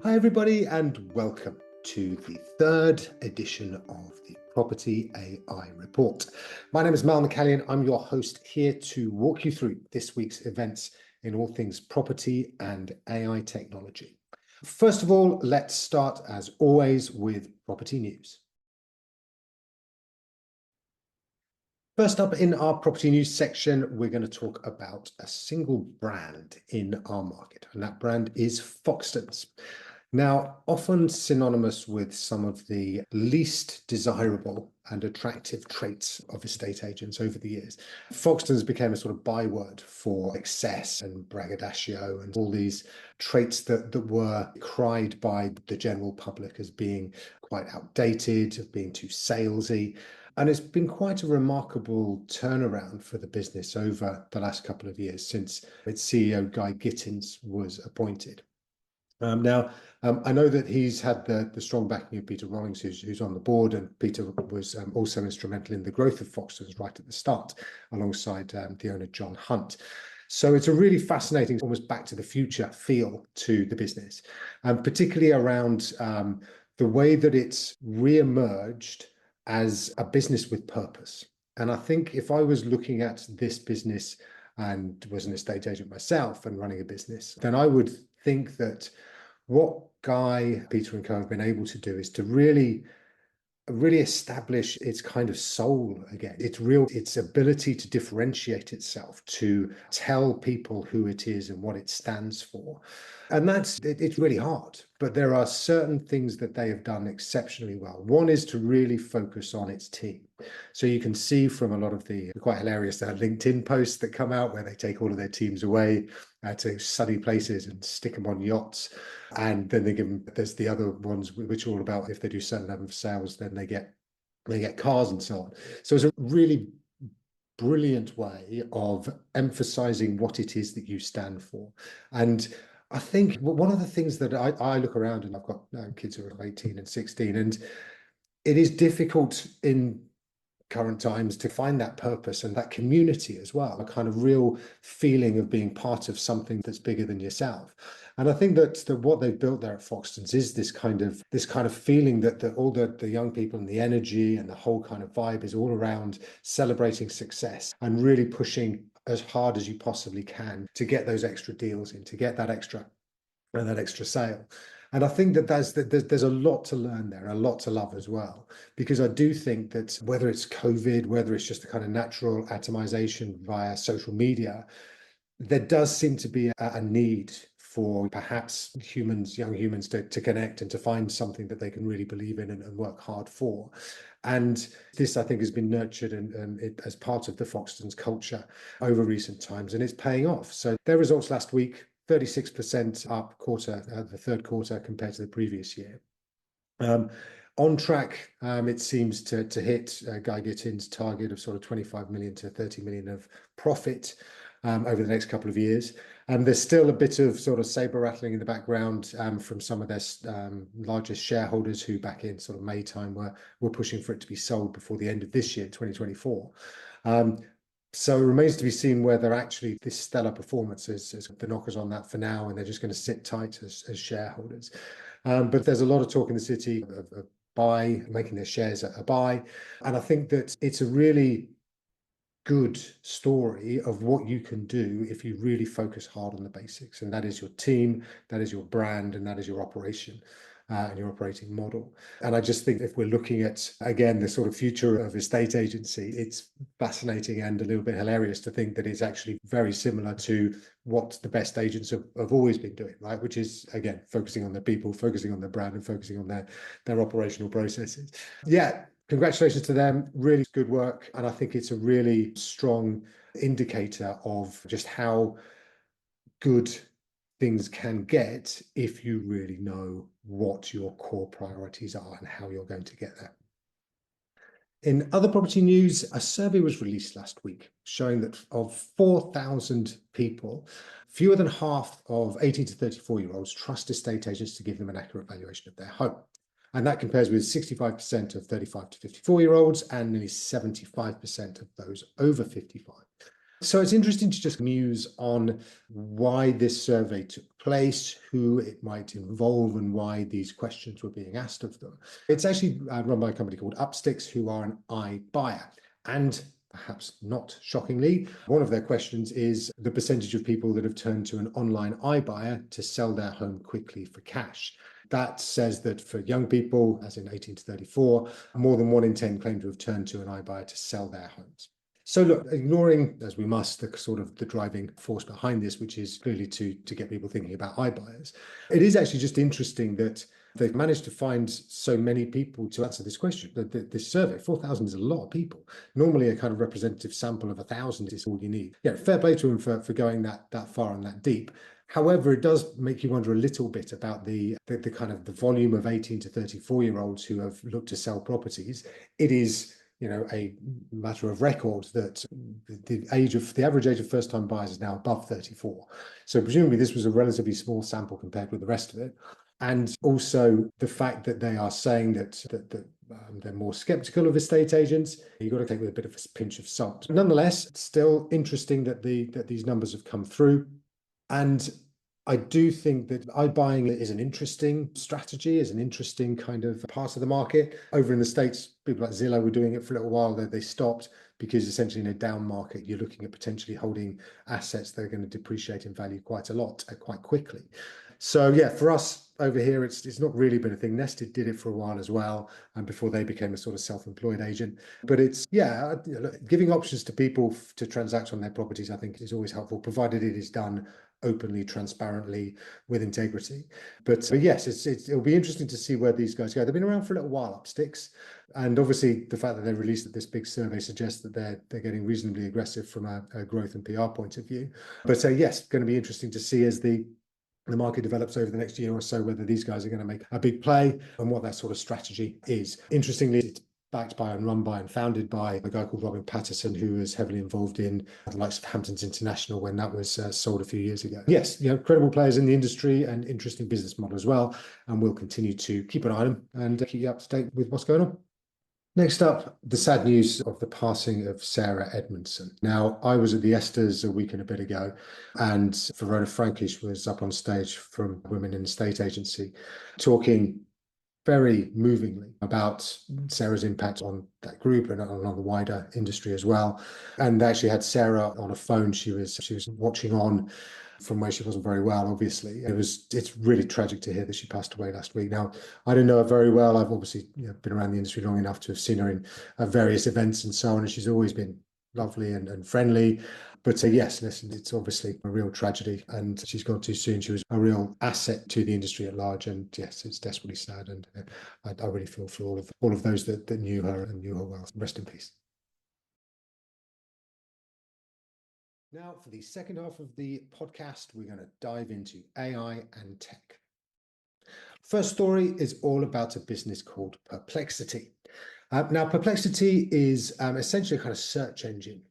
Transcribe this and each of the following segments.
Hi, everybody, and welcome to the third edition of the Property AI Report. My name is Mal McCallion. I'm your host here to walk you through this week's events in all things property and AI technology. First of all, let's start, as always, with property news. First up in our property news section, we're going to talk about a single brand in our market, and that brand is Foxtons. Now, often synonymous with some of the least desirable and attractive traits of estate agents over the years, Foxtons became a sort of byword for excess and braggadocio and all these traits that were cried by the general public as being quite outdated, of being too salesy. And it's been quite a remarkable turnaround for the business over the last couple of years since its CEO, Guy Gittins, was appointed. I know that he's had the strong backing of Peter Rollings, who's on the board, and Peter was also instrumental in the growth of Foxtons right at the start, alongside the owner, John Hunt. So it's a really fascinating, almost back to the future feel to the business, and particularly around the way that it's re-emerged as a business with purpose. And I think if I was looking at this business and was an estate agent myself and running a business, then I would think that what Guy, Peter and Co have been able to do is to really establish its kind of soul again, its ability to differentiate itself, to tell people who it is and what it stands for. And it's really hard, but there are certain things that they have done exceptionally well. One is to really focus on its team. So you can see from a lot of the quite hilarious LinkedIn posts that come out where they take all of their teams away to sunny places and stick them on yachts. And then there's the other ones which are all about if they do certain level of sales, then they get cars and so on. So it's a really brilliant way of emphasizing what it is that you stand for. And I think one of the things that I look around, and I've got kids who are 18 and 16, and it is difficult in current times to find that purpose and that community as well, a kind of real feeling of being part of something that's bigger than yourself. And I think that what they've built there at Foxtons is this kind of feeling that all the young people and the energy and the whole kind of vibe is all around celebrating success and really pushing as hard as you possibly can to get those extra deals in, to get that extra sale. And I think that there's a lot to learn there, a lot to love as well, because I do think that whether it's COVID, whether it's just the kind of natural atomization via social media, there does seem to be a need for perhaps young humans to connect and to find something that they can really believe in and work hard for. And this, I think, has been nurtured as part of the Foxtons culture over recent times, and it's paying off. So their results last week, 36% up the third quarter compared to the previous year. On track, it seems to hit Guy Gittins' target of sort of 25 million to 30 million of profit over the next couple of years. There's still a bit of sort of saber rattling in the background from some of their largest shareholders who back in sort of May time were pushing for it to be sold before the end of this year, 2024. So it remains to be seen whether actually this stellar performance is the knockers on that for now, and they're just going to sit tight as shareholders. But there's a lot of talk in the city of making their shares a buy. And I think that it's a really good story of what you can do if you really focus hard on the basics. And that is your team, that is your brand, and that is your operation. And your operating model. And I just think if we're looking at, again, the sort of future of estate agency, it's fascinating and a little bit hilarious to think that it's actually very similar to what the best agents have always been doing, right? Which is, again, focusing on their people, focusing on their brand, and focusing on their operational processes. Yeah, congratulations to them. Really good work. And I think it's a really strong indicator of just how good things can get if you really know what your core priorities are and how you're going to get there. In other property news, a survey was released last week showing that of 4,000 people, fewer than half of 18 to 34-year-olds trust estate agents to give them an accurate valuation of their home. And that compares with 65% of 35 to 54-year-olds and nearly 75% of those over 55. So it's interesting to just muse on why this survey took place, who it might involve, and why these questions were being asked of them. It's actually run by a company called Upsticks, who are an iBuyer. And perhaps not shockingly, one of their questions is the percentage of people that have turned to an online iBuyer to sell their home quickly for cash. That says that for young people, as in 18 to 34, more than 1 in 10 claim to have turned to an iBuyer to sell their homes. So look, ignoring, as we must, the sort of the driving force behind this, which is clearly to get people thinking about iBuyers, it is actually just interesting that they've managed to find so many people to answer this question. This survey, 4,000 is a lot of people. Normally a kind of representative sample of 1,000 is all you need. Yeah, fair play to them for going that far and that deep. However, it does make you wonder a little bit about the kind of the volume of 18 to 34-year-olds who have looked to sell properties. It is, you know, a matter of record that the average age of first-time buyers is now above 34. So presumably this was a relatively small sample compared with the rest of it. And also the fact that they are saying that they're more skeptical of estate agents, you've got to take it with a bit of a pinch of salt. Nonetheless, it's still interesting that these numbers have come through. And I do think that iBuying is an interesting strategy, is an interesting kind of part of the market. Over in the States, people like Zillow were doing it for a little while, they stopped because essentially in a down market, you're looking at potentially holding assets that are going to depreciate in value quite a lot, quite quickly. So yeah, for us over here, it's not really been a thing. Nested did it for a while as well, and before they became a sort of self-employed agent. But it's, yeah, giving options to people to transact on their properties, I think is always helpful, provided it is done openly, transparently, with integrity. But yes, it'll be interesting to see where these guys go. They've been around for a little while, Upsticks, and obviously the fact that they released this big survey suggests that they're getting reasonably aggressive from a growth and PR point of view. But yes, going to be interesting to see as the market develops over the next year or so, whether these guys are going to make a big play and what that sort of strategy is. Interestingly, it's backed by and run by and founded by a guy called Robin Patterson, who was heavily involved in the likes of Hamptons International when that was sold a few years ago. Yes, you know, credible players in the industry and interesting business model as well. And we'll continue to keep an eye on them and keep you up to date with what's going on. Next up, the sad news of the passing of Sarah Edmondson. Now, I was at the Esters a week and a bit ago, and Verona Frankish was up on stage from Women in the Estate Agency, talking very movingly about Sarah's impact on that group and on the wider industry as well. And they actually had Sarah on a phone. She was watching on from where she wasn't very well, obviously. It's really tragic to hear that she passed away last week. Now, I don't know her very well. I've obviously been around the industry long enough to have seen her in various events and so on, and she's always been lovely and friendly. But yes, listen, it's obviously a real tragedy, and she's gone too soon. She was a real asset to the industry at large, and yes, it's desperately sad. And I really feel for all of those that knew her and knew her well. Rest in peace. Now, for the second half of the podcast, we're going to dive into AI and tech. First story is all about a business called Perplexity. Now, Perplexity is essentially a kind of search engine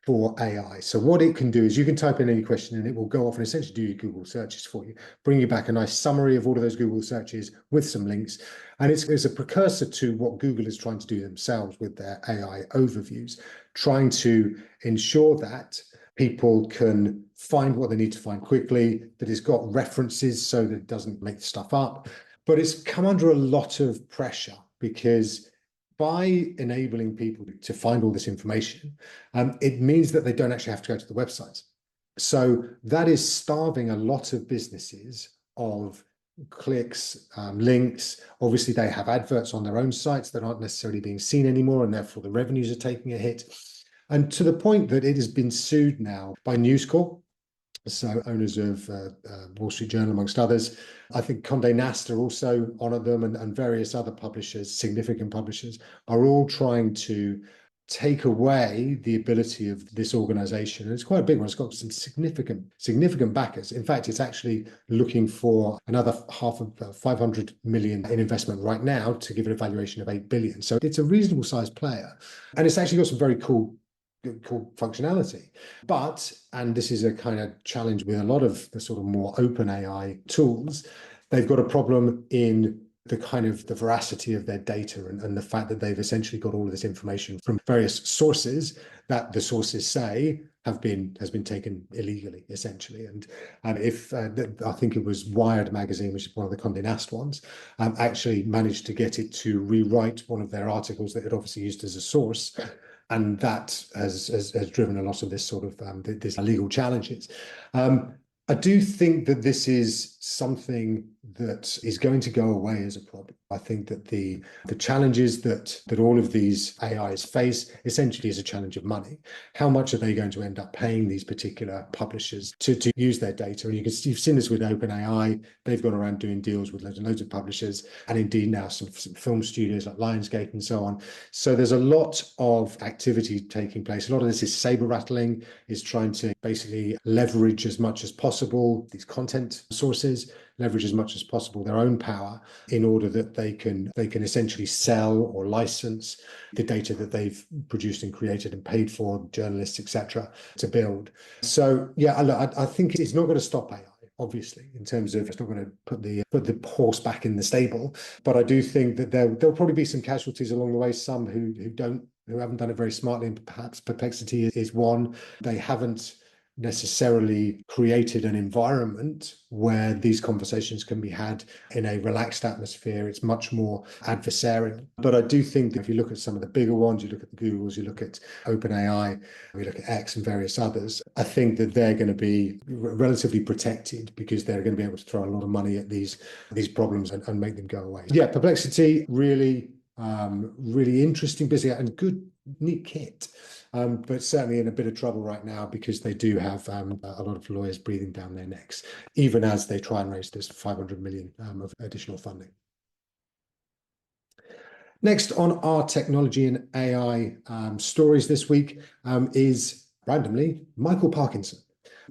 for AI. So what it can do is you can type in any question and it will go off and essentially do your Google searches for you, bring you back a nice summary of all of those Google searches with some links. And it's a precursor to what Google is trying to do themselves with their AI overviews, trying to ensure that people can find what they need to find quickly, that it's got references so that it doesn't make stuff up. But it's come under a lot of pressure because by enabling people to find all this information, it means that they don't actually have to go to the websites. So that is starving a lot of businesses of clicks, links. Obviously, they have adverts on their own sites that aren't necessarily being seen anymore, and therefore the revenues are taking a hit. And to the point that it has been sued now by News Corp, so owners of Wall Street Journal, amongst others. I think Condé Nast are also on at them, and various other publishers, significant publishers, are all trying to take away the ability of this organization. And it's quite a big one. It's got some significant backers. In fact, it's actually looking for another half of 500 million in investment right now to give it a valuation of 8 billion. So it's a reasonable sized player. And it's actually got some very cool functionality. But, and this is a kind of challenge with a lot of the sort of more open AI tools, they've got a problem in the kind of the veracity of their data and the fact that they've essentially got all of this information from various sources that the sources say has been taken illegally, essentially. And if I think it was Wired magazine, which is one of the Condé Nast ones, actually managed to get it to rewrite one of their articles that it obviously used as a source. And that has driven a lot of this sort of this legal challenges. I do think that this is something that is going to go away as a problem. I think that the challenges that all of these AIs face essentially is a challenge of money. How much are they going to end up paying these particular publishers to use their data? And you've seen this with OpenAI. They've gone around doing deals with loads and loads of publishers, and indeed now some film studios like Lionsgate and so on. So there's a lot of activity taking place. A lot of this is saber rattling, is trying to basically leverage as much as possible these content sources, leverage as much as possible their own power in order that they can essentially sell or license the data that they've produced and created and paid for, journalists, etc., to build. So yeah, I think it's not going to stop AI. Obviously, in terms of it's not going to put the horse back in the stable, but I do think that there'll probably be some casualties along the way. Some who haven't done it very smartly, and perhaps Perplexity is one. They haven't necessarily created an environment where these conversations can be had in a relaxed atmosphere. It's much more adversarial. But I do think that if you look at some of the bigger ones, you look at the Googles, you look at OpenAI, we look at X and various others, I think that they're going to be relatively protected because they're going to be able to throw a lot of money at these problems and make them go away. Yeah, Perplexity, really interesting, busy and good, neat kit. But certainly in a bit of trouble right now because they do have a lot of lawyers breathing down their necks, even as they try and raise this 500 million of additional funding. Next on our technology and AI stories this week is randomly Michael Parkinson.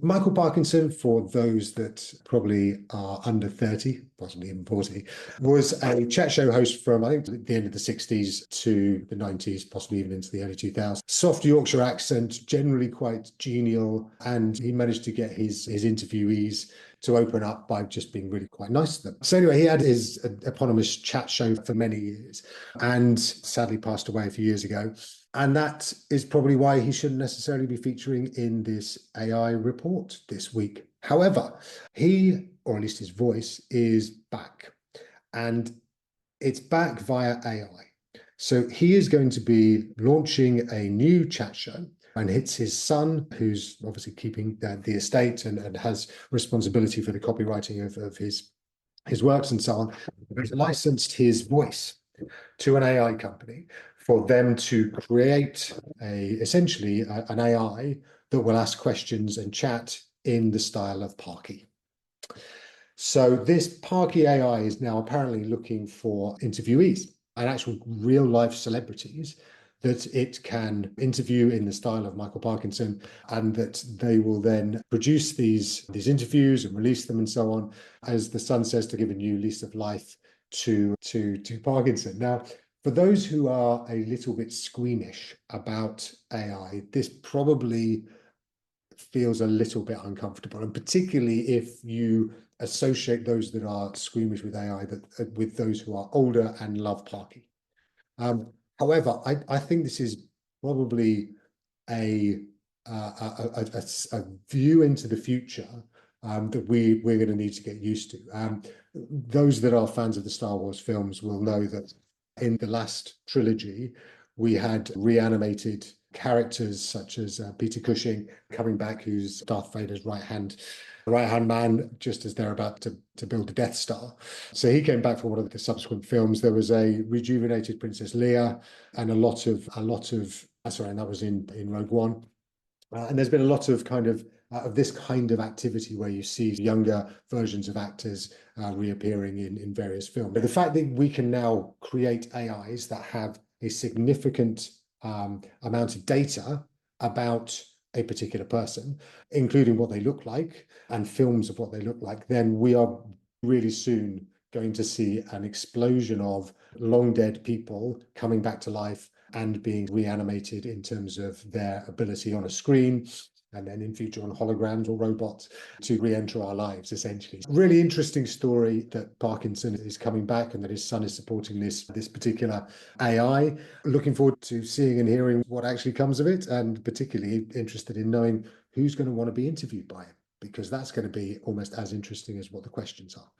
Michael Parkinson, for those that probably are under 30, possibly even 40, was a chat show host from, I think, the end of the 60s to the 90s, possibly even into the early 2000s. Soft Yorkshire accent, generally quite genial, and he managed to get his interviewees to open up by just being really quite nice to them. So anyway, he had his eponymous chat show for many years and sadly passed away a few years ago. And that is probably why he shouldn't necessarily be featuring in this AI report this week. However, he, or at least his voice, is back. And it's back via AI. So he is going to be launching a new chat show, and it's his son, who's obviously keeping the estate and has responsibility for the copywriting of his works and so on. He's licensed his voice to an AI company for them to create essentially an AI that will ask questions and chat in the style of Parky. So this Parky AI is now apparently looking for interviewees and actual real life celebrities that it can interview in the style of Michael Parkinson, and that they will then produce these interviews and release them and so on, as the son says, to give a new lease of life to Parkinson. Now, for those who are a little bit squeamish about AI, this probably feels a little bit uncomfortable, and particularly if you associate those that are squeamish with AI with those who are older and love Parky. However, I think this is probably a view into the future that we're going to need to get used to. Those that are fans of the Star Wars films will know that in the last trilogy, we had reanimated characters such as Peter Cushing coming back, who's Darth Vader's right-hand man, just as they're about to build the Death Star. So he came back for one of the subsequent films. There was a rejuvenated Princess Leia and and that was in Rogue One. And there's been a lot of this kind of activity where you see younger versions of actors reappearing in various films. But the fact that we can now create AIs that have a significant amount of data about a particular person, including what they look like and films of what they look like, then we are really soon going to see an explosion of long dead people coming back to life and being reanimated in terms of their ability on a screen. and then in future on holograms or robots to re-enter our lives, essentially. Really interesting story that Parkinson is coming back and that his son is supporting this particular AI. Looking forward to seeing and hearing what actually comes of it, and particularly interested in knowing who's going to want to be interviewed by him, because that's going to be almost as interesting as what the questions are.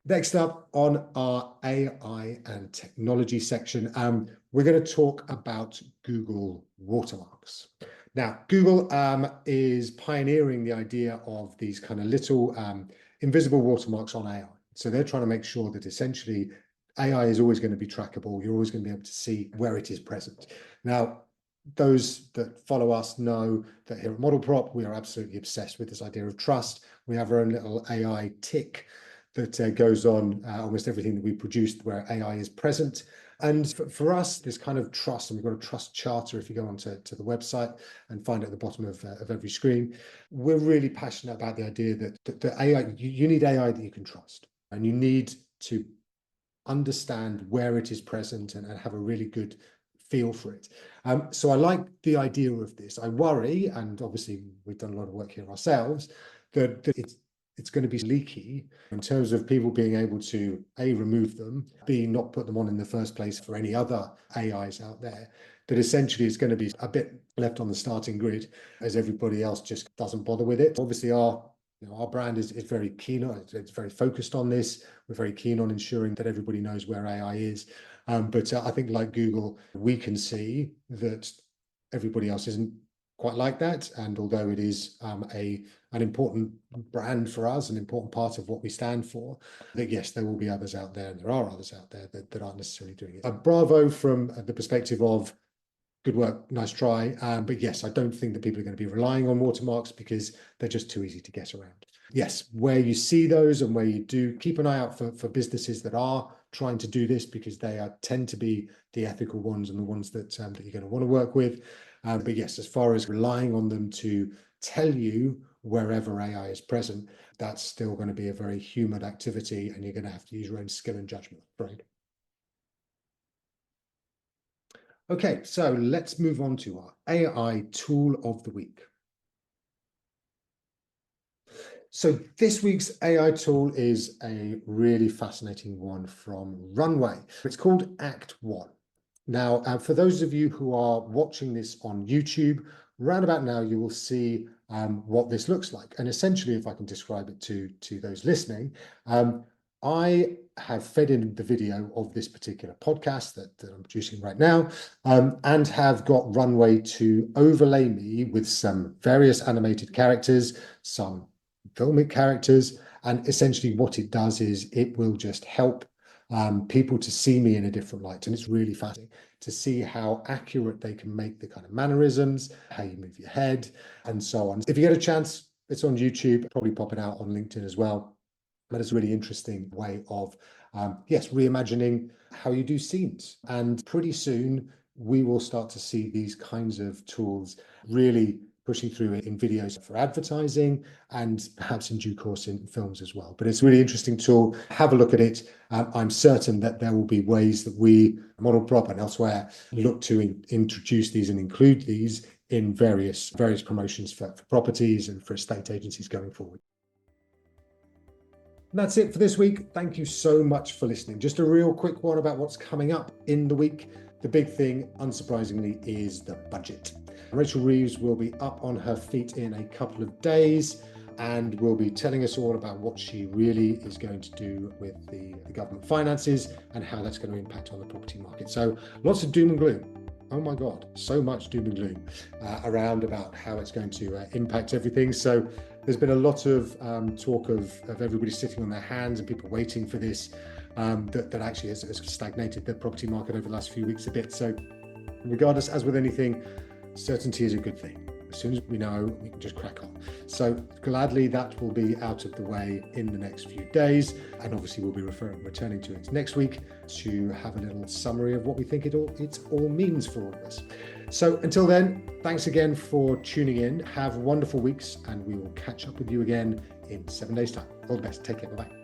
Next up on our AI and technology section, we're going to talk about Google watermarks. Now, Google is pioneering the idea of these kind of little invisible watermarks on AI. So they're trying to make sure that essentially AI is always going to be trackable. You're always going to be able to see where it is present. Now, those that follow us know that here at Model Prop, we are absolutely obsessed with this idea of trust. We have our own little AI tick that goes on almost everything that we produce where AI is present. And for us, there's kind of trust, and we've got a trust charter if you go onto the website and find it at the bottom of every screen. We're really passionate about the idea that the AI, you need AI that you can trust, and you need to understand where it is present and have a really good feel for it. So I like the idea of this. I worry, and obviously we've done a lot of work here ourselves, that it's going to be leaky in terms of people being able to A, remove them, B, not put them on in the first place for any other AIs out there, that essentially it's going to be a bit left on the starting grid as everybody else just doesn't bother with it. Obviously our brand is very keen on it. It's very focused on this. We're very keen on ensuring that everybody knows where AI is. But I think like Google, we can see that everybody else isn't quite like that. And although it is an important brand for us, an important part of what we stand for, that yes, there will be others out there, and there are others out there that aren't necessarily doing it. Bravo from the perspective of good work, nice try. But yes, I don't think that people are going to be relying on watermarks because they're just too easy to get around. Yes, where you see those and where you do, keep an eye out for businesses that are trying to do this, because they tend to be the ethical ones and the ones that you're going to want to work with. But yes, as far as relying on them to tell you wherever AI is present, that's still going to be a very human activity, and you're going to have to use your own skill and judgment, right? Okay, so let's move on to our AI tool of the week. So this week's AI tool is a really fascinating one from Runway. It's called Act One. Now, for those of you who are watching this on YouTube, round about now, you will see what this looks like. And essentially, if I can describe it to those listening, I have fed in the video of this particular podcast that I'm producing right now, and have got Runway to overlay me with some various animated characters, some filmic characters, and essentially what it does is it will just help people to see me in a different light. And it's really fascinating to see how accurate they can make the kind of mannerisms, how you move your head, and so on. If you get a chance, it's on YouTube, probably popping out on LinkedIn as well. But it's a really interesting way of, yes, reimagining how you do scenes. And pretty soon we will start to see these kinds of tools really pushing through in videos for advertising, and perhaps in due course in films as well. But it's a really interesting tool. Have a look at it. I'm certain that there will be ways that we, Model Prop and elsewhere, look to introduce these and include these in various promotions for properties and for estate agencies going forward. And that's it for this week. Thank you so much for listening. Just a real quick one about what's coming up in the week. The big thing, unsurprisingly, is the budget. Rachel Reeves will be up on her feet in a couple of days and will be telling us all about what she really is going to do with the government finances and how that's going to impact on the property market. So lots of doom and gloom. Oh my God, so much doom and gloom around about how it's going to impact everything. So there's been a lot of talk of everybody sitting on their hands and people waiting for this that actually has stagnated the property market over the last few weeks a bit. So regardless, as with anything, certainty is a good thing. As soon as we know, we can just crack on. So gladly that will be out of the way in the next few days. And obviously we'll be returning to it next week to have a little summary of what we think it all means for all of us. So until then, thanks again for tuning in. Have wonderful weeks, and we will catch up with you again in 7 days' time. All the best. Take care. Bye-bye.